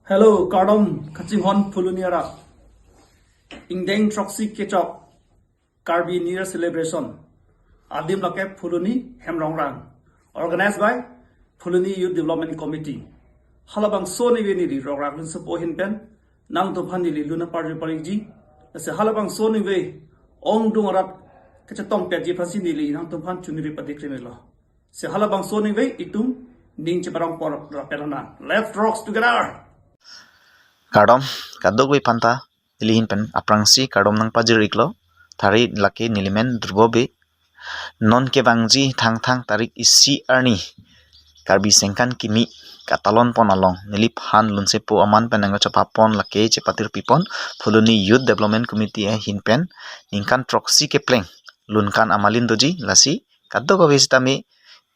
Hello, Kardom, Kachimhon Puluniara. Ingdeng Troxy Ketchup, Karbi New Year Celebration. Adim Lake Puluni, Hemrongrang. Organized by Puluni Youth Development Committee. Halabang Sony Venidi, Rogragun Sapohin Pen, Nang to Pandili Luna Party Pariji. As a Halabang Sony Way, Ong Dungarat, Kachatong Peji Pasinili, Nang to Panchuniri Padikrimilla. Se Halabang Sony Way, Itum, Ning Chiparang Por Raperana. Let's rocks together! Kardom kadogwe panta ilihin pen aprangsi kardom nang pajiriklo thari laki nilimen drbobe non ke bangji thang tarik isi arni karbi sengkan kimi katalon pon along nilip han lunse po aman penanga chapapon lake chepatir pipon Puluni Youth Development Committee hin pen ningkan troksi ke pleng lunkan amalin doji lasi kadogwe stami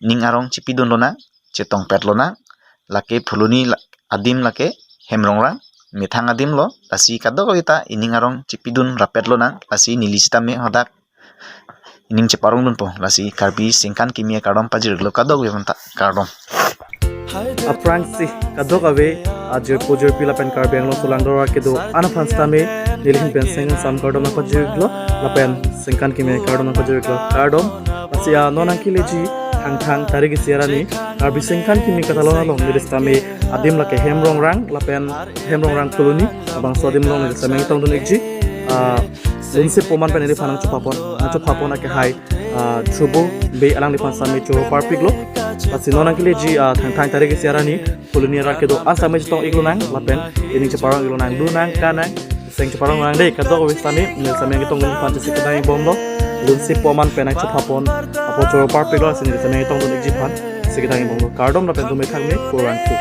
ning arong chipidun lona chetong pet lona lake Puluni adim lake hemrongrang mithang adim lo lasi kadok kita ining arong cipidun rapet lo nang lasi nilisita me hodak ining ceparong dun po lasi karbi singkan kimia kardom pajir lo kadok we manta kardom aprangsi kadok ave ajir pujir pila pen karbeng lo sulang dora kedo ana pansta me nilhin pen sing sam kardom na pajir lo lapen singkan kimia kardom na pajir lo kardom asia nonang kileji thang tarik siarani karbi singkan kimi katalona long nilistame adim lake hemrongrang lapen hemrongrang Puluni abang sodim long nilisame tong dun ekji lunse poman pen ili panang chupapon ake hai chubo be alang lipan sami churo parpik lo pasi nonang kileji thang tarik siarani Puluni rakedo asame tong iglunang lapen ini ceparang iglunang dunang kanang sing ceparang nang dei kadok wistame nilisame tong dun panti sikadang bomlo lunsi poman penang chupapon apo choro parpik lo sini nilisame tong dun ekji pan sikitang ibong kardom na pentume khangme kurang tu